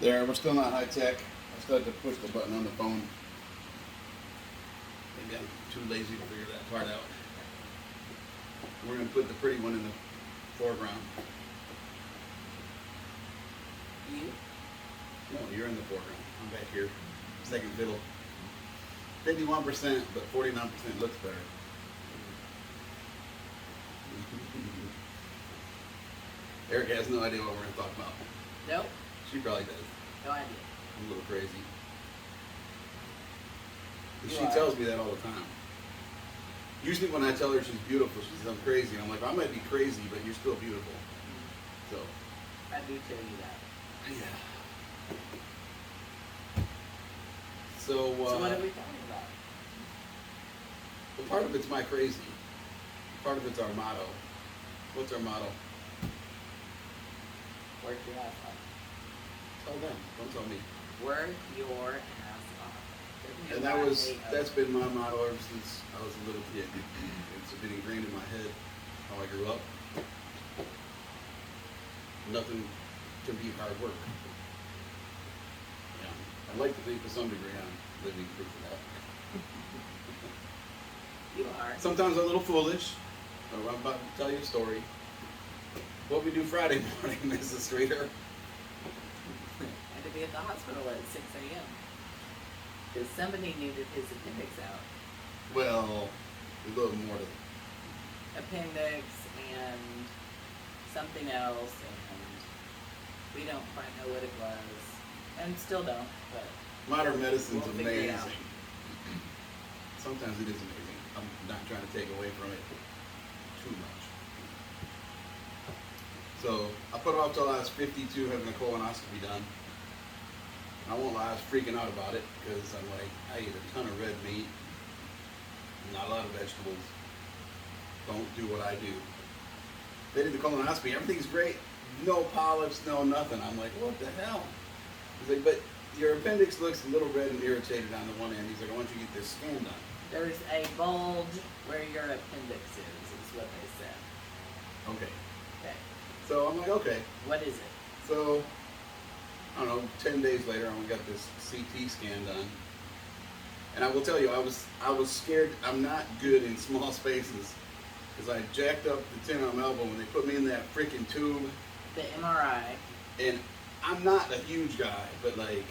There, we're still not high tech. I still have to push the button on the phone. Maybe I'm too lazy to figure that part out. We're gonna put the pretty one in the foreground. You? No, you're in the foreground. I'm back here. Second fiddle. 51%, but 49% looks better. Erica has no idea what we're gonna talk about. Nope. She probably does. No idea. I'm a little crazy. You She are. tells me that all the time. Usually when I tell her she's beautiful, she says I'm crazy. And I'm like, I might be crazy, but you're still beautiful. So, I do tell you that. yeah. So, So what are we talking about? well, part of it's my crazy. Part of it's our motto. What's our motto? Work your ass off. Tell them. Don't tell me. Work your ass off. And that's been my motto ever since I was a little kid. It's been ingrained in my head how I grew up. Nothing can beat hard work. Yeah. I'd like to think to some degree I'm living proof of that. You are. Sometimes I'm a little foolish. I'm about to tell you a story. What we do Friday morning, Mrs. Streeter. I had to be at the hospital at 6 a.m. Because somebody needed his appendix out. Well, there's a little more to it. Appendix and something else, and we don't quite know what it was. And still don't, but Modern medicine's we'll figure it out. amazing. Sometimes it is amazing. I'm not trying to take away from it too much. So I put off till I was 52 having a colonoscopy done. I won't lie, I was freaking out about it because I'm like, I eat a ton of red meat, not a lot of vegetables. Don't do what I do. They did the colonoscopy, everything's great. No polyps, no nothing. I'm like, what the hell? He's like, but your appendix looks a little red and irritated on the one end. He's like, I want you to get this scan done. There's a bulge where your appendix is what they said. Okay. Okay. So I'm like, okay. What is it? So, I don't know, 10 days later, I got this CT scan done. And I will tell you, I was scared. I'm not good in small spaces. Because I jacked up the tendon on my elbow when they put me in that freaking tube. The MRI. And I'm not a huge guy, but like,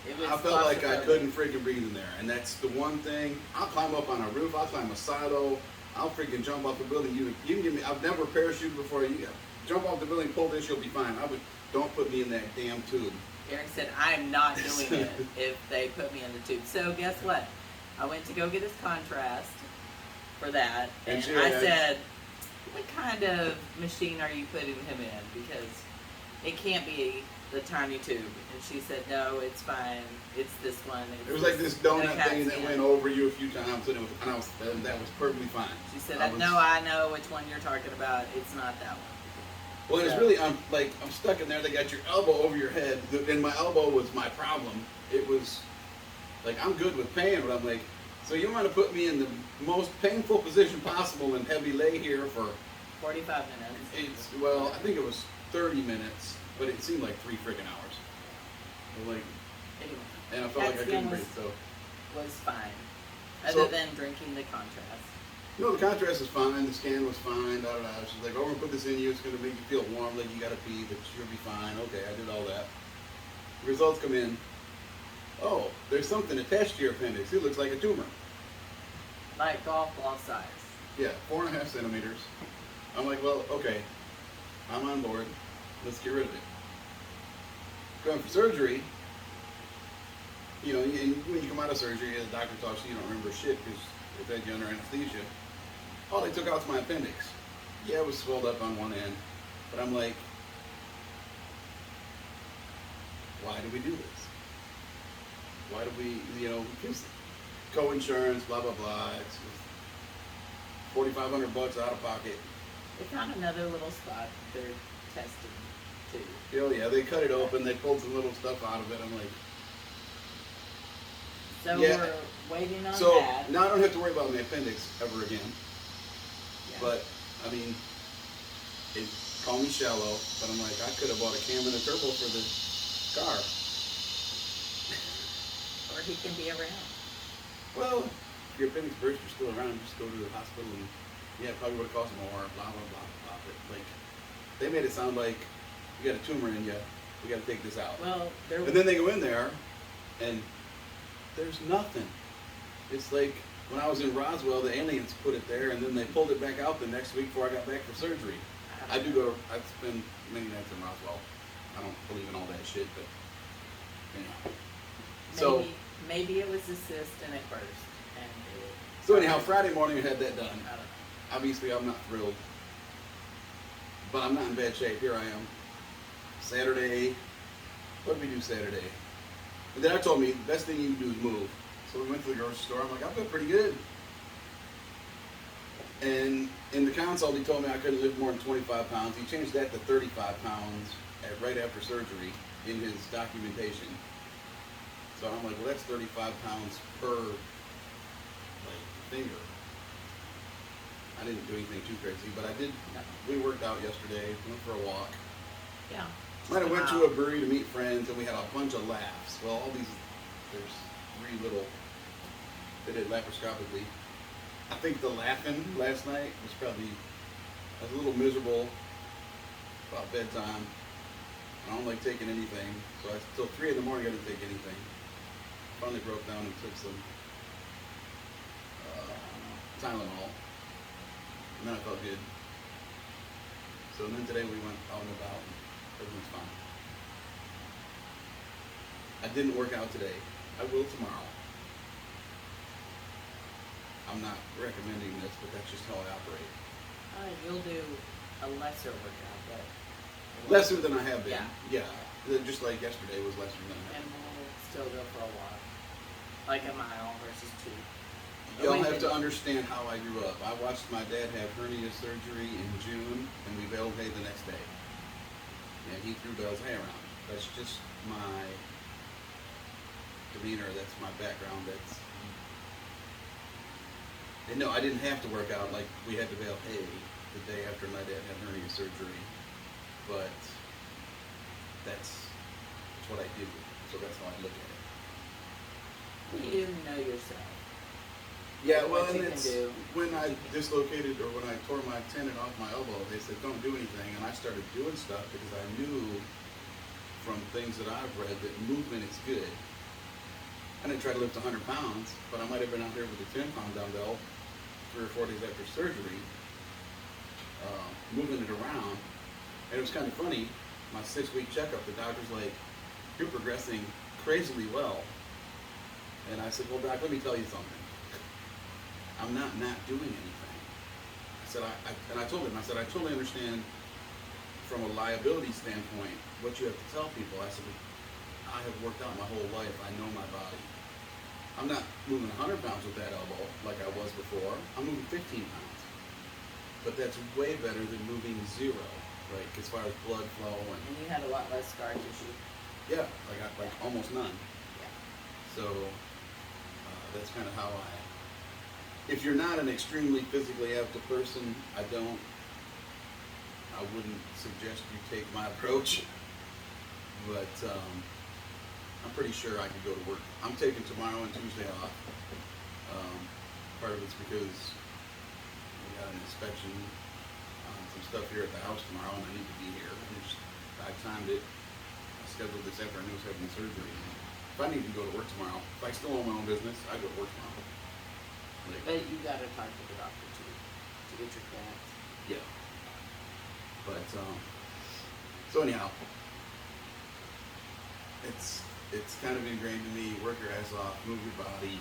It was I felt like I claustrophobic. couldn't freaking breathe in there. And that's the one thing. I'll climb up on a roof, I'll climb a silo, I'll freaking jump off the building. You can give me, I've never parachuted before. You jump off the building, pull this, you'll be fine. Don't put me in that damn tube. Eric said, I'm not doing it if they put me in the tube. So guess what? I went to go get his contrast for that. And And she I had- said, what kind of machine are you putting him in? Because it can't be the tiny tube. And she said, no, it's fine. It's this one. It's It was like this donut CAT thing that scan." went over you a few times, and that was perfectly fine. She said, I was- no, I know which one you're talking about. It's not that one. Well, it's So- really, I'm stuck in there. They got your elbow over your head, and my elbow was my problem. It was like, I'm good with pain, but I'm like, so you want to put me in the most painful position possible and have me lay here for 45 minutes. well, I think it was 30 minutes, but it seemed like 3 freaking hours. Like, Anyway, and I felt like I CAT couldn't scan breathe. So, was fine. Other So- than drinking the contrast. no, the contrast was fine, the scan was fine, da da da. She's like, oh, we're gonna put this in you, it's gonna make you feel warm, like you gotta pee, but you'll be fine. Okay, I did all that. The results come in. Oh, there's something attached to your appendix. It looks like a tumor. Like golf ball size. Yeah, 4.5 centimeters. I'm like, well, okay, I'm on board. Let's get rid of it. Going for surgery, you know, and when you come out of surgery, the doctor talks to you, you don't remember shit because they've had you under anesthesia. All they took out was my appendix. Yeah, it was swelled up on one end, but I'm like, why do we do this? Why do we, you know, because co-insurance, blah, blah, blah. It's $4,500 out of pocket. They found another little spot they're testing too. Oh yeah, they cut it open, they pulled some little stuff out of it. I'm like, So Yeah. we're waiting on so that. now I don't have to worry about my appendix ever again. Yeah. But I mean, call me shallow, but I'm like, I could have bought a cam and a turbo for the car. Or he can be around. Well, if your appendix burst, you're still around, just go to the hospital and, yeah, it probably would have cost more, blah, blah, blah, blah. But, like, they made it sound like you got a tumor in you, we got to take this out. Well, there And then they go in there, and there's nothing. It's like when I was in Roswell, the aliens put it there, and then they pulled it back out the next week before I got back for surgery. I spend many nights in Roswell. I don't believe in all that shit, but, anyhow. So, maybe it was a cyst and it burst. And so anyhow, Friday morning I had that done. I don't know. Obviously, I'm not thrilled, but I'm not in bad shape. Here I am. Saturday, what did we do Saturday? And then I told me, the best thing you can do is move. So we went to the grocery store. I'm like, I feel pretty good. And in the consult, he told me I couldn't lift more than 25 pounds. He changed that to 35 pounds right after surgery in his documentation. So I'm like, well, that's 35 pounds per finger. I didn't do anything too crazy, but I did. We worked out yesterday, went for a walk. Yeah. Might have went to a brewery to meet friends, and we had a bunch of laughs. Well, there's 3 little, they did laparoscopically. I think the laughing last night was probably, I was a little miserable about bedtime. I don't like taking anything, so till 3 in the morning I didn't take anything. Finally broke down and took some Tylenol, and then I felt good. So then today we went out and about, and everything's fine. I didn't work out today. I will tomorrow. I'm not recommending this, but that's just how I operate. You'll do a lesser workout, but Lesser than I have been. Yeah. Yeah. Just like yesterday was lesser than I and have. we'll still go for a walk, like a mile versus 2. Y'all have to understand how I grew up. I watched my dad have hernia surgery in June, and we bailed hay the next day. And he threw bales hay around. That's just my demeanor. That's my background. And no, I didn't have to work out like we had to bale hay the day after my dad had hernia surgery. But that's what I do. So that's how I look at it. You know yourself. Yeah, well, What and you can it's do. when I dislocated or when I tore my tendon off my elbow, they said don't do anything, and I started doing stuff because I knew from things that I've read that movement is good. I didn't try to lift 100 pounds, but I might have been out there with a 10-pound dumbbell 3 or 4 days after surgery, moving it around, and it was kind of funny. My 6-week checkup, the doctor's like, "You're progressing crazily well," and I said, "Well, doc, let me tell you something. I'm not doing anything." I said, I told him, I said, I totally understand from a liability standpoint what you have to tell people. I said, I have worked out my whole life. I know my body. I'm not moving 100 pounds with that elbow like I was before. I'm moving 15 pounds. But that's way better than moving 0, like as far as blood flow and you had a lot less scar tissue. yeah, like almost none. Yeah. So that's kind of how if you're not an extremely physically active person, I wouldn't suggest you take my approach, but I'm pretty sure I could go to work. I'm taking tomorrow and Tuesday off. Part of it's because we got an inspection on some stuff here at the house tomorrow, and I need to be here. I timed it. I scheduled this after I knew I was having surgery. If I need to go to work tomorrow, if I still own my own business, I go to work tomorrow. But you gotta talk to the doctor too, to get your clearance. Yeah. But so anyhow, it's kind of ingrained in me. Work your ass off, move your body,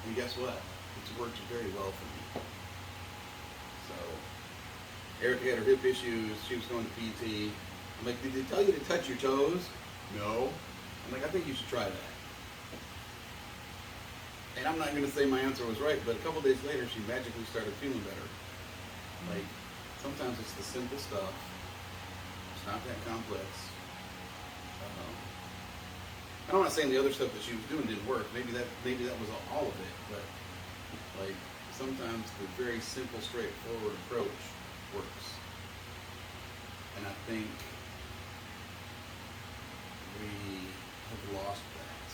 and guess what? It's worked very well for me. So Erica had her hip issues. She was going to PT. I'm like, did they tell you to touch your toes? No. I'm like, I think you should try that. And I'm not going to say my answer was right, but a couple days later, she magically started feeling better. Like, sometimes it's the simple stuff. It's not that complex. I'm not saying the other stuff that she was doing didn't work. Maybe that was all of it. But like sometimes the very simple, straightforward approach works. And I think we have lost that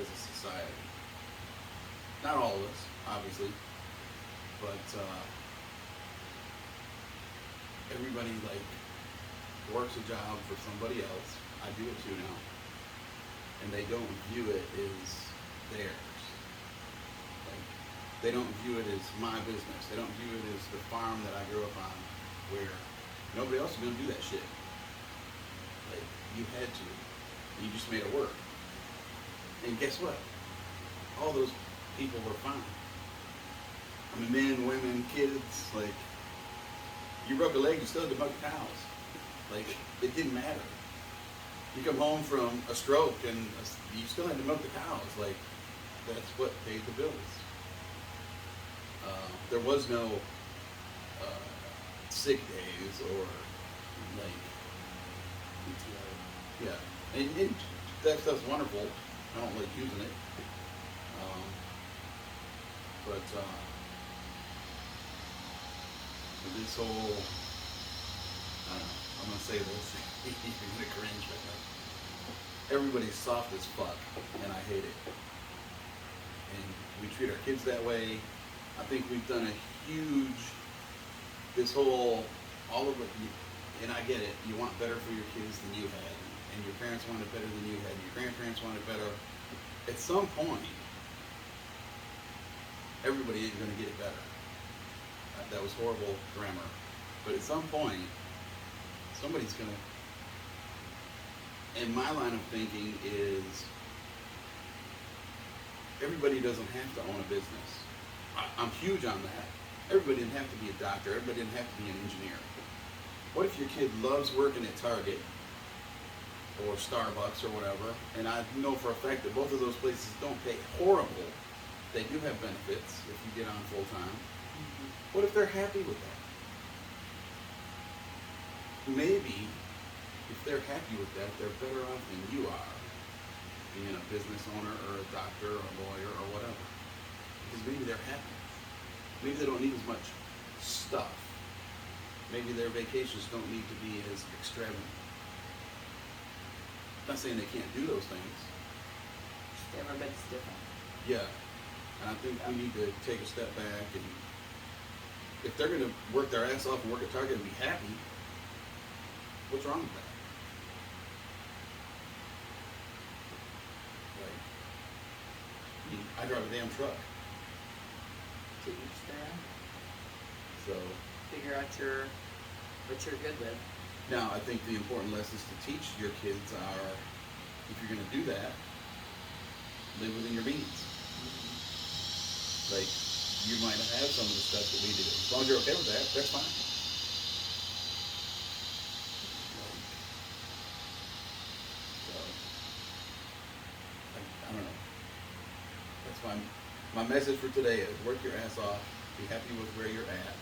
as a society. Not all of us, obviously, but everybody like works a job for somebody else. I do it too now, and they don't view it as theirs. Like they don't view it as my business. They don't view it as the farm that I grew up on, where nobody else is gonna do that shit. Like you had to. You just made it work. And guess what? All those people were fine. I mean, men, women, kids, like, you broke a leg, you still had to milk cows. Like, it didn't matter. You come home from a stroke and you still had to milk the cows. Like, that's what paid the bills. There was no sick days or, like, PTO. Yeah. And that stuff's wonderful. I don't like using it. But this whole, I don't know, I'm gonna say this, you're gonna cringe right now. Everybody's soft as fuck, and I hate it. And we treat our kids that way. I think we've done a huge, this whole, all of it, and I get it, you want better for your kids than you had, and your parents wanted better than you had, and your grandparents wanted better. At some point, everybody ain't gonna get it better. That was horrible grammar. But at some point, somebody's gonna, and my line of thinking is, everybody doesn't have to own a business. I'm huge on that. Everybody didn't have to be a doctor. Everybody didn't have to be an engineer. What if your kid loves working at Target or Starbucks or whatever, and I know for a fact that both of those places don't pay horrible. They do have benefits if you get on full time. Mm-hmm. What if they're happy with that? Maybe if they're happy with that, they're better off than you are being a business owner or a doctor or a lawyer or whatever. Because maybe they're happy. Maybe they don't need as much stuff. Maybe their vacations don't need to be as extravagant. I'm not saying they can't do those things. Everybody's different. Yeah. And I think we need to take a step back, and if they're going to work their ass off and work at Target and be happy, what's wrong with that? Like, I drive a damn truck. To each their own. So Figure out what you're good with. now I think the important lessons to teach your kids are, if you're going to do that, live within your means. Like, you might not have some of the stuff that we do. As long as you're okay with that, that's fine. So, I don't know. That's my message for today is work your ass off, be happy with where you're at.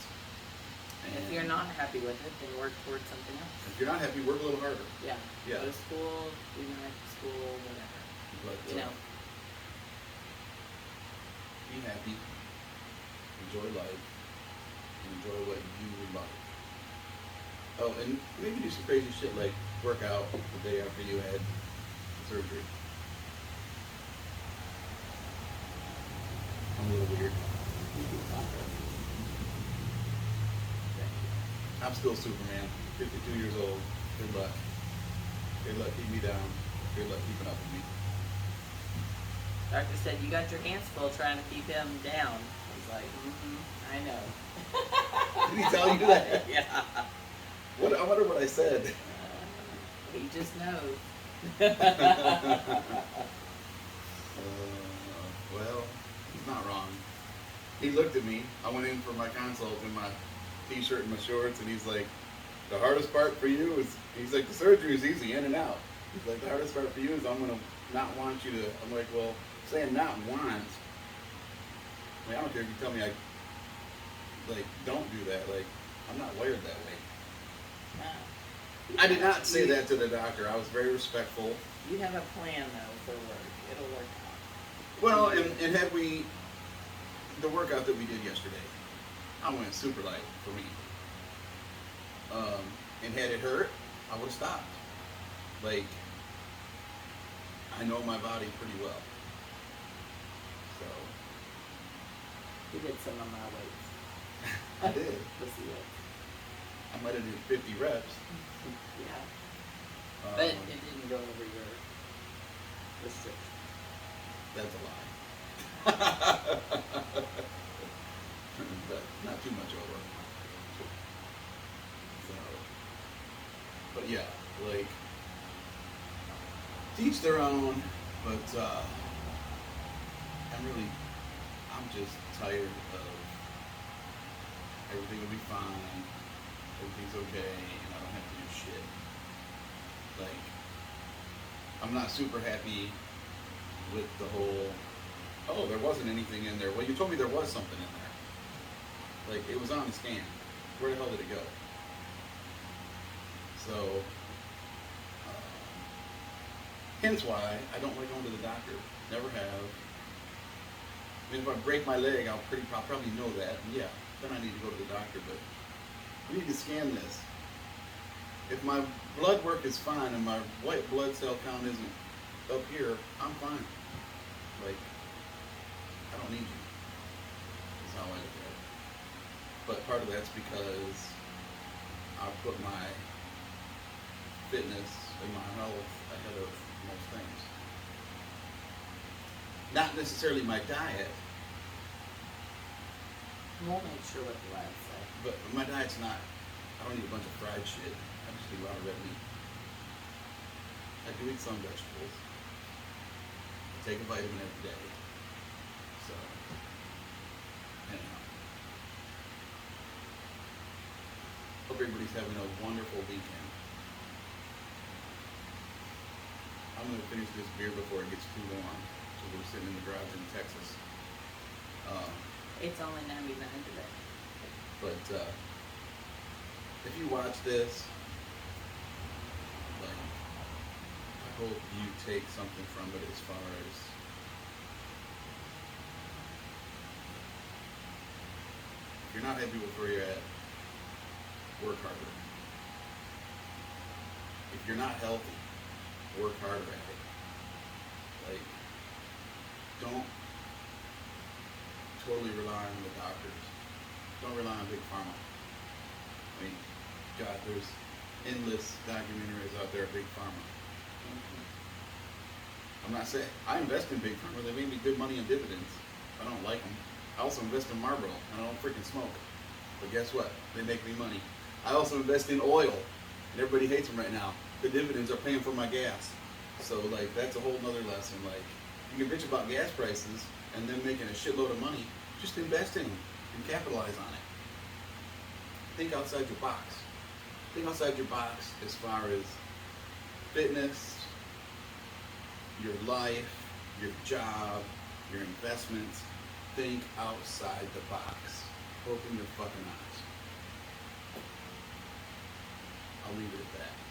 And if you're not happy with it, then work towards something else. If you're not happy, work a little harder. Yeah. Yeah. Go to school, do night school, whatever. But, You know. be happy, enjoy life, and enjoy what you like. Oh, and maybe do some crazy shit like work out the day after you had surgery. I'm a little weird. I'm still Superman, 52 years old. Good luck. Good luck keeping me down. Good luck keeping up with me. Doctor said you got your hands full trying to keep him down. I was like, I know. Did he tell you that? Yeah. What? I wonder what I said. He just knows. Well, he's not wrong. He looked at me. I went in for my consult in my t-shirt and my shorts, and he's like, the hardest part for you is, he's like, the surgery is easy, in and out. He's like, the hardest part for you is I'm going to not want you to, I'm like, well, saying not want, I mean, I don't care if you tell me I, like, don't do that. Like, I'm not wired that way. I did not say that to the doctor. I was very respectful. You have a plan, though, for work. It'll work out. Well, and had we, the workout that we did yesterday, I went super light for me. And had it hurt, I would have stopped. Like, I know my body pretty well. So, You did some of my weights. I did. Pussy weights. I might have did 50 reps. Yeah. Um, But it didn't go over your restriction. That's a lie. But not too much over. So, but yeah, like, teach their own, but I'm just tired of everything will be fine, everything's okay, and I don't have to do shit. Like, I'm not super happy with the whole, oh, there wasn't anything in there. Well, you told me there was something in there. Like, it was on the scan. Where the hell did it go? So, hence why I don't like going to the doctor. Never have. I mean, if I break my leg, I'll probably know that. And yeah, then I need to go to the doctor. But we need to scan this. If my blood work is fine and my white blood cell count isn't up here, I'm fine. Like, I don't need you. That's how I look at it. But part of that's because I put my fitness and my health ahead of most things. Not necessarily my diet, We'll make sure what the labs say. but my diet's not, I don't eat a bunch of fried shit. I just eat a lot of red meat. I do eat some vegetables. I take a vitamin every day. So, anyhow. Hope everybody's having a wonderful weekend. I'm going to finish this beer before it gets too warm. So we're sitting in the garage in Texas. It's only 99 today. But if you watch this, like, I hope you take something from it as far as if you're not happy with where you're at, work harder. If you're not healthy, work harder at it. Like, don't totally rely on the doctors. Don't rely on Big Pharma. I mean, God, there's endless documentaries out there of Big Pharma. I'm not saying, I invest in Big Pharma. They make me good money in dividends. I don't like them. I also invest in Marlboro, and I don't freaking smoke. But guess what? They make me money. I also invest in oil, and everybody hates them right now. The dividends are paying for my gas. So, like, that's a whole nother lesson. Like, you can bitch about gas prices and then making a shitload of money. Just invest in them and capitalize on it. Think outside your box. Think outside your box as far as fitness, your life, your job, your investments. Think outside the box. Open your fucking eyes. I'll leave it at that.